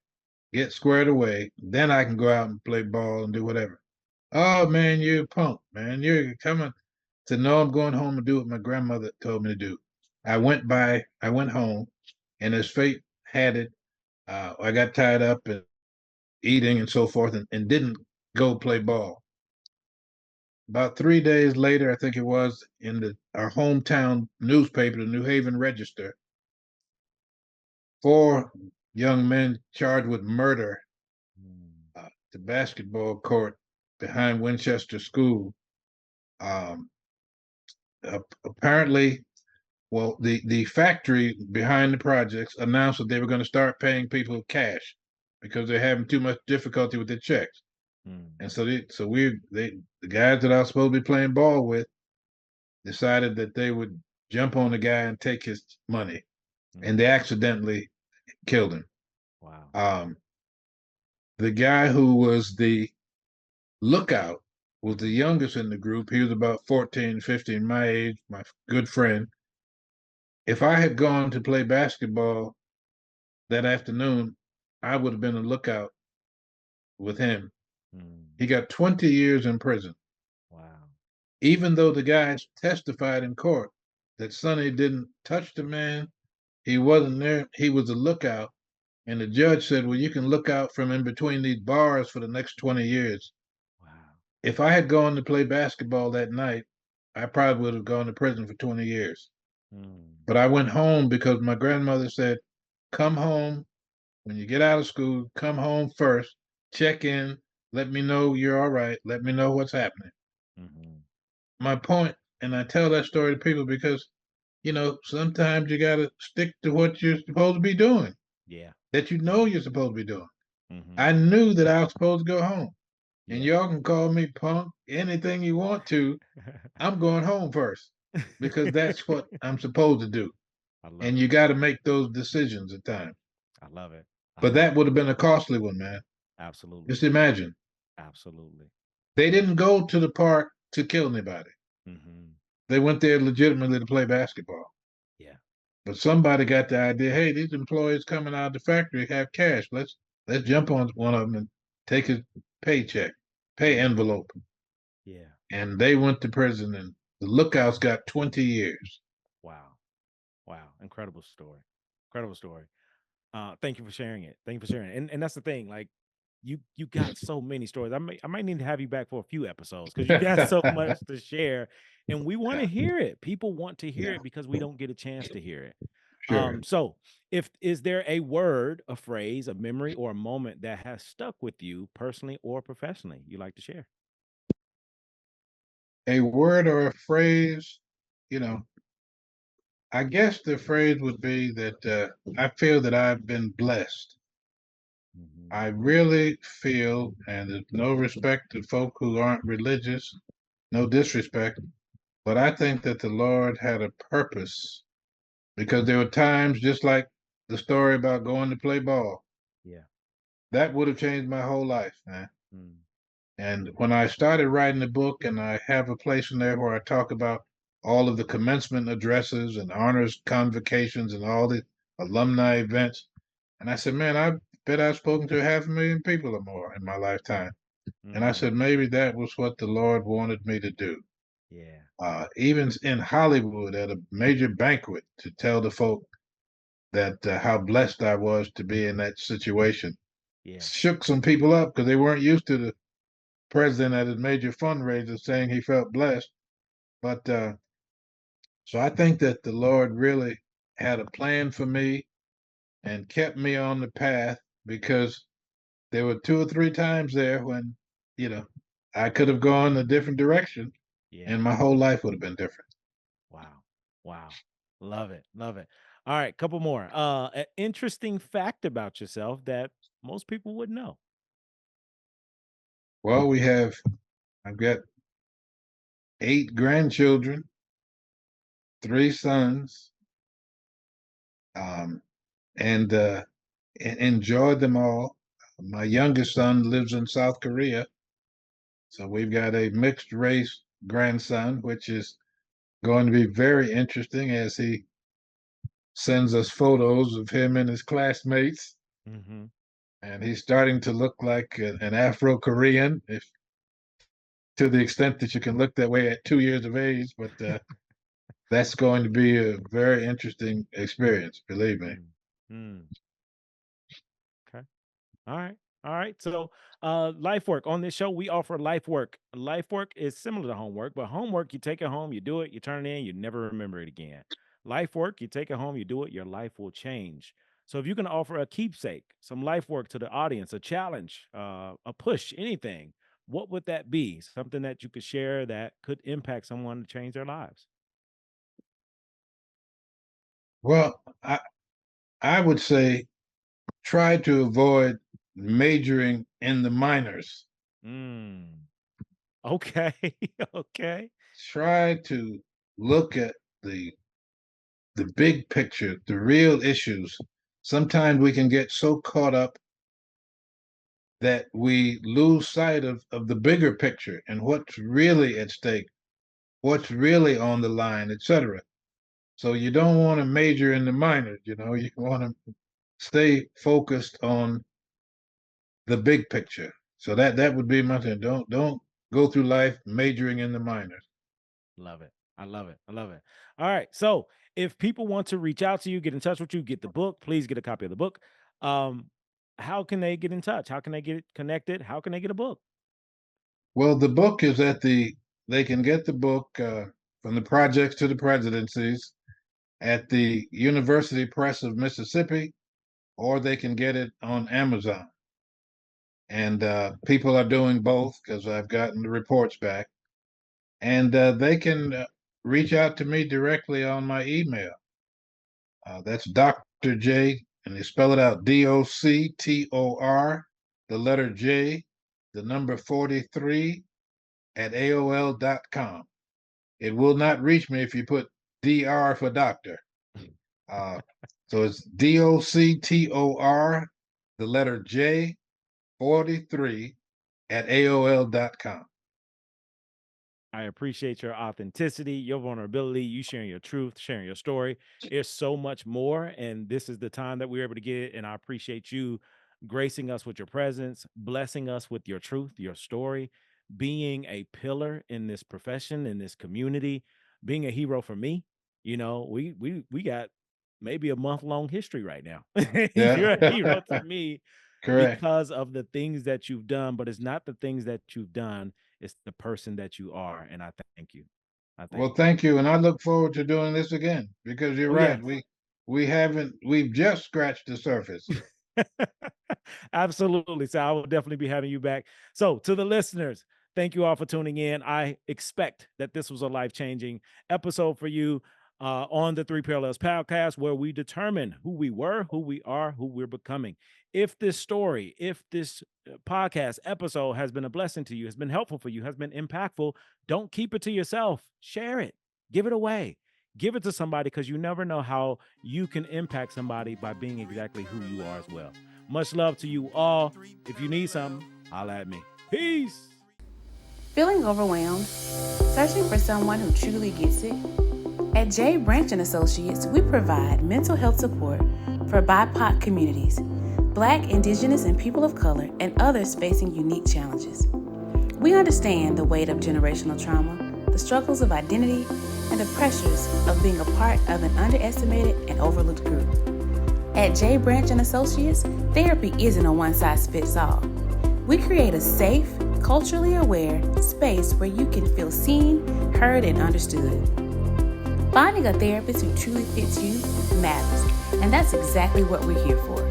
get squared away. Then I can go out and play ball and do whatever. Oh, man, you're a punk, man. You're coming to know I'm going home and do what my grandmother told me to do. I went home, and as fate had it, I got tied up and eating and so forth and didn't go play ball. About 3 days later, I think it was, in our hometown newspaper, the New Haven Register, four young men charged with murder Mm, the basketball court behind Winchester School. Um, apparently, well, the factory behind the projects announced that they were going to start paying people cash because they're having too much difficulty with their checks. Mm, And so the guys that I was supposed to be playing ball with decided that they would jump on the guy and take his money, and mm. they accidentally killed him. Wow. Um, the guy who was the lookout was the youngest in the group. He was about 14, 15, my age, my good friend. If I had gone to play basketball that afternoon, I would have been a lookout with him. Mm, He got 20 years in prison, wow. even though the guys testified in court that Sonny didn't touch the man. He wasn't there. He was a lookout. And the judge said, well, you can look out from in between these bars for the next 20 years. Wow. If I had gone to play basketball that night, I probably would have gone to prison for 20 years. Mm, But I went home because my grandmother said, come home when you get out of school, come home first, check in, let me know you're all right, let me know what's happening. mhm. My point, and I tell that story to people because, sometimes you got to stick to what you're supposed to be doing, Yeah. that you know Yeah. you're supposed to be doing. Mhm. I knew that I was supposed to go home. And Yeah. y'all can call me punk, anything you want to. I'm going home first because that's what I'm supposed to do. I love And it. you got to make those decisions at times. I love it. I But love that it. would have been a costly one, man. Absolutely. Just imagine. Absolutely. They Yeah. didn't go to the park to kill anybody. Mhm. They went there legitimately to play basketball. Yeah. But somebody got the idea, hey, these employees coming out of the factory have cash. Let's jump on one of them and take his paycheck, pay Mm. envelope. Yeah. And they went to prison and the lookouts got 20 years. Wow. Wow. Incredible story. Incredible story. Thank you for sharing it. Thank you for sharing it. And that's the thing. Like you got so many stories. I might need to have you back for a few episodes because you got so much to share. And we want to hear it. People want to hear Yeah, it because we don't get a chance to hear it. sure. So if is there a word, a phrase, a memory, or a moment that has stuck with you personally or professionally you like to share? A word or a phrase, you know, I guess the phrase would be that I feel that I've been blessed. Mhm. I really feel, and there's no respect to folk who aren't religious, no disrespect, but I think that the Lord had a purpose because there were times, just like the story about going to play ball, Yeah. that would have changed my whole life, man. Mm. And when I started writing the book, and I have a place in there where I talk about all of the commencement addresses and honors convocations and all the alumni events, and I said, man, I bet I've spoken to 500,000 people or more in my lifetime. And I Mm. said, maybe that was what the Lord wanted me to do. Yeah. Even in Hollywood at a major banquet to tell the folk that how blessed I was to be in that situation. Yeah. Shook some people up because they weren't used to the president at his major fundraiser saying he felt blessed. But so I think that the Lord really had a plan for me and kept me on the path because there were two or three times there when, you know, I could have gone a different direction Yeah. and my whole life would have been different. Wow. Wow. Love it. Love it. All right, couple more. An interesting fact about yourself that most people wouldn't know. Well, I've got 8 grandchildren, 3 sons, um, and enjoyed them all. My youngest son lives in South Korea, so we've got a mixed race grandson, which is going to be very interesting as he sends us photos of him and his classmates. Hmm. And he's starting to look like an Afro Korean, if to the extent that you can look that way at 2 years of age. But that's going to be a very interesting experience, believe me. Mm. Mm. Okay. All right. All right. So, life work on this show, we offer life work. Life work is similar to homework, but homework, you take it home, you do it, you turn it in, you never remember it again. Life work, you take it home, you do it, your life will change. So, if you can offer a keepsake, some life work to the audience, a challenge, a push, anything, what would that be? Something that you could share that could impact someone to change their lives? Well, I would say try to avoid majoring in the minors. Mm. Okay. Okay. Try to look at the big picture, the real issues. Sometimes we can get so caught up that we lose sight of the bigger picture and what's really at stake, what's really on the line, etc. So you don't want to major in the minors, you know, you want to stay focused on the big picture. So that would be my thing. Don't go through life majoring in the minors. Love it. I love it. I love it. All right. So if people want to reach out to you, get in touch with you, get the book, please get a copy of the book. Um, how can they get in touch? How can they get connected? How can they get a book? Well, the book is they can get the book from the projects to the presidencies at the University Press of Mississippi, or they can get it on Amazon. And people are doing both because I've gotten the reports back. And they can reach out to me directly on my email. That's Dr. J, and they spell it out DOCTOR, the letter J, the number 43 at AOL.com. It will not reach me if you put DR for doctor. So it's DOCTOR, the letter J, 43 at AOL.com. I appreciate your authenticity, your vulnerability, you sharing your truth, sharing your story. There's so much more. And this is the time that we're able to get it. And I appreciate you gracing us with your presence, blessing us with your truth, your story, being a pillar in this profession, in this community, being a hero for me. You know, we got maybe a month-long history right now. You're a hero to Yeah, me correct. because of the things that you've done, but it's not the things that you've done, it's the person that you are. And I thank you. I thank Well, thank you, and I look forward to doing this again because you're you. Oh, right. yes. We've just scratched the surface. Absolutely. So I will definitely be having you back. So to the listeners, thank you all for tuning in. I expect that this was a life-changing episode for you on the Three Parallels podcast, where we determine who we were, who we are, who we're becoming. If this story, if this podcast episode has been a blessing to you, has been helpful for you, has been impactful, don't keep it to yourself. Share it. Give it away. Give it to somebody, because you never know how you can impact somebody by being exactly who you are as well. Much love to you all. If you need something, holla at me. Peace. Feeling overwhelmed? Searching for someone who truly gets it? At J. Branch and Associates, we provide mental health support for BIPOC communities, Black, Indigenous, and people of color, and others facing unique challenges. We understand the weight of generational trauma, the struggles of identity, and the pressures of being a part of an underestimated and overlooked group. At J. Branch and Associates, therapy isn't a one-size-fits-all. We create a safe, culturally aware space where you can feel seen, heard, and understood. Finding a therapist who truly fits you matters, and that's exactly what we're here for.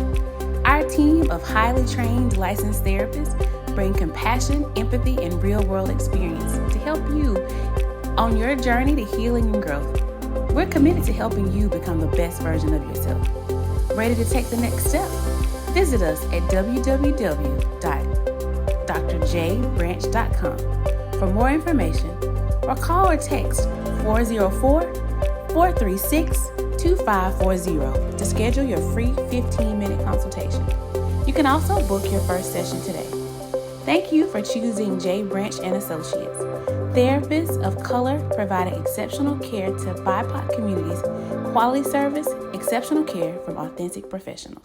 Our team of highly trained licensed therapists bring compassion, empathy, and real-world experience to help you on your journey to healing and growth. We're committed to helping you become the best version of yourself. Ready to take the next step? Visit us at www.drjbranch.com for more information, or call or text 404-436-2540 to schedule your free 15-minute consultation. You can also book your first session today. Thank you for choosing J. Branch and Associates, therapists of color providing exceptional care to BIPOC communities, quality service, exceptional care from authentic professionals.